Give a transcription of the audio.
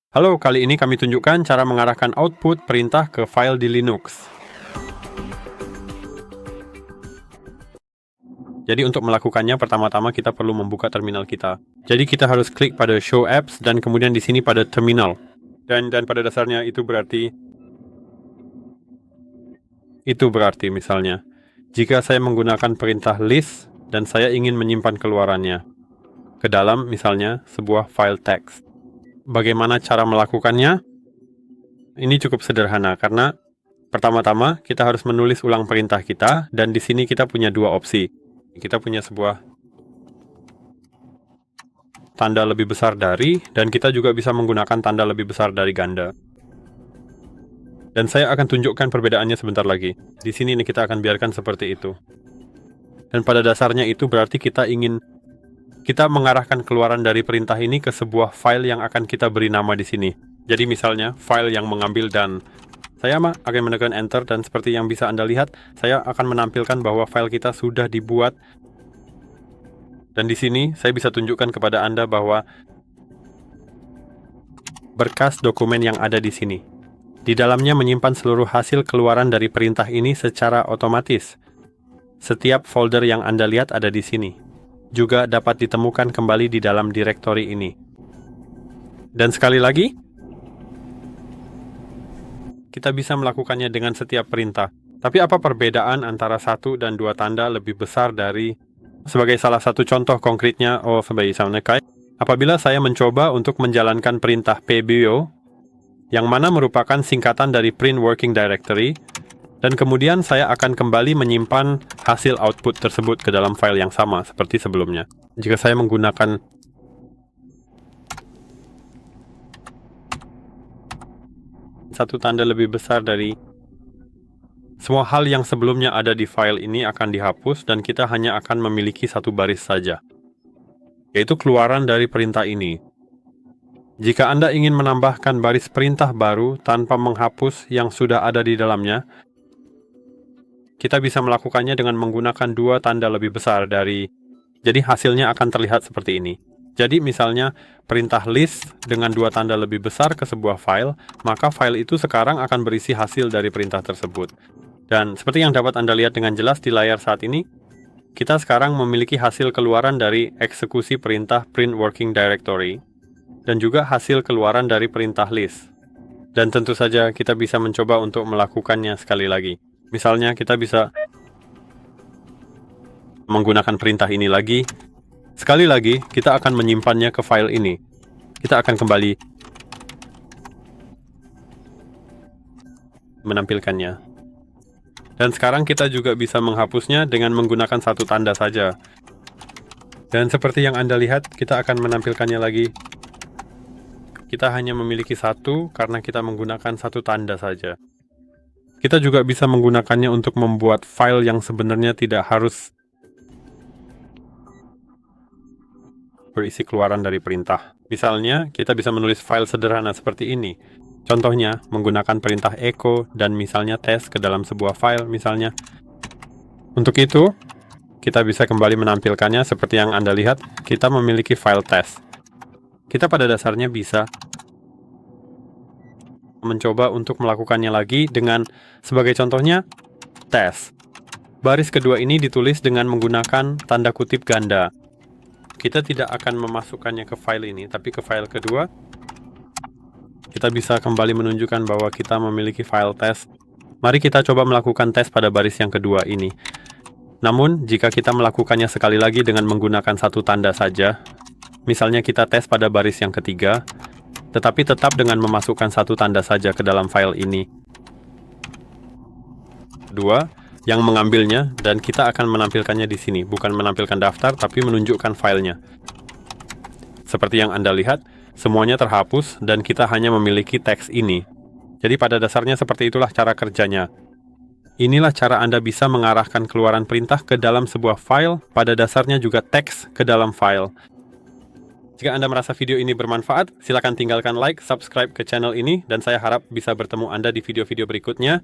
Halo, kali ini kami tunjukkan cara mengarahkan output perintah ke file di Linux. Jadi untuk melakukannya, pertama-tama kita perlu membuka terminal kita. Jadi kita harus klik pada Show Apps dan kemudian di sini pada Terminal. Dan pada dasarnya itu berarti misalnya, jika saya menggunakan perintah list dan saya ingin menyimpan keluarannya ke dalam misalnya sebuah file teks. Bagaimana cara melakukannya? Ini cukup sederhana karena pertama-tama kita harus menulis ulang perintah kita dan di sini kita punya dua opsi. Kita punya sebuah tanda lebih besar dari dan kita juga bisa menggunakan tanda lebih besar dari ganda. Dan saya akan tunjukkan perbedaannya sebentar lagi. Di sini kita akan biarkan seperti itu. Dan pada dasarnya itu berarti kita mengarahkan keluaran dari perintah ini ke sebuah file yang akan kita beri nama di sini. Jadi misalnya file yang mengambil dan saya akan menekan enter dan seperti yang bisa Anda lihat, saya akan menampilkan bahwa file kita sudah dibuat. Dan di sini saya bisa tunjukkan kepada Anda bahwa berkas dokumen yang ada di sini. Di dalamnya menyimpan seluruh hasil keluaran dari perintah ini secara otomatis. Setiap folder yang Anda lihat ada di sini. Juga dapat ditemukan kembali di dalam direktori ini. Dan sekali lagi, kita bisa melakukannya dengan setiap perintah. Tapi apa perbedaan antara satu dan dua tanda lebih besar dari, sebagai salah satu contoh konkretnya, apabila saya mencoba untuk menjalankan perintah pbo, yang mana merupakan singkatan dari print working directory, dan kemudian saya akan kembali menyimpan hasil output tersebut ke dalam file yang sama seperti sebelumnya. Jika saya menggunakan satu tanda lebih besar dari, semua hal yang sebelumnya ada di file ini akan dihapus dan kita hanya akan memiliki satu baris saja, yaitu keluaran dari perintah ini. Jika Anda ingin menambahkan baris perintah baru tanpa menghapus yang sudah ada di dalamnya, kita bisa melakukannya dengan menggunakan dua tanda lebih besar dari, jadi hasilnya akan terlihat seperti ini. Jadi misalnya perintah list dengan dua tanda lebih besar ke sebuah file, maka file itu sekarang akan berisi hasil dari perintah tersebut. Dan seperti yang dapat Anda lihat dengan jelas di layar saat ini, kita sekarang memiliki hasil keluaran dari eksekusi perintah print working directory, dan juga hasil keluaran dari perintah list. Dan tentu saja kita bisa mencoba untuk melakukannya sekali lagi. Misalnya kita bisa menggunakan perintah ini lagi. Sekali lagi, kita akan menyimpannya ke file ini. Kita akan kembali menampilkannya. Dan sekarang kita juga bisa menghapusnya dengan menggunakan satu tanda saja. Dan seperti yang Anda lihat, kita akan menampilkannya lagi. Kita hanya memiliki satu karena kita menggunakan satu tanda saja. Kita juga bisa menggunakannya untuk membuat file yang sebenarnya tidak harus berisi keluaran dari perintah. Misalnya, kita bisa menulis file sederhana seperti ini. Contohnya, menggunakan perintah echo dan misalnya tes ke dalam sebuah file misalnya. Untuk itu, kita bisa kembali menampilkannya seperti yang Anda lihat, kita memiliki file test. Kita pada dasarnya bisa mencoba untuk melakukannya lagi dengan, sebagai contohnya, tes. Baris kedua ini ditulis dengan menggunakan tanda kutip ganda. Kita tidak akan memasukkannya ke file ini, tapi ke file kedua, kita bisa kembali menunjukkan bahwa kita memiliki file tes. Mari kita coba melakukan tes pada baris yang kedua ini. Namun, jika kita melakukannya sekali lagi dengan menggunakan satu tanda saja, misalnya kita tes pada baris yang ketiga, tetapi tetap dengan memasukkan satu tanda saja ke dalam file ini. Dua, yang mengambilnya, dan kita akan menampilkannya di sini, bukan menampilkan daftar, tapi menunjukkan filenya. Seperti yang Anda lihat, semuanya terhapus, dan kita hanya memiliki teks ini. Jadi pada dasarnya seperti itulah cara kerjanya. Inilah cara Anda bisa mengarahkan keluaran perintah ke dalam sebuah file, pada dasarnya juga teks ke dalam file. Jika Anda merasa video ini bermanfaat, silakan tinggalkan like, subscribe ke channel ini, dan saya harap bisa bertemu Anda di video-video berikutnya.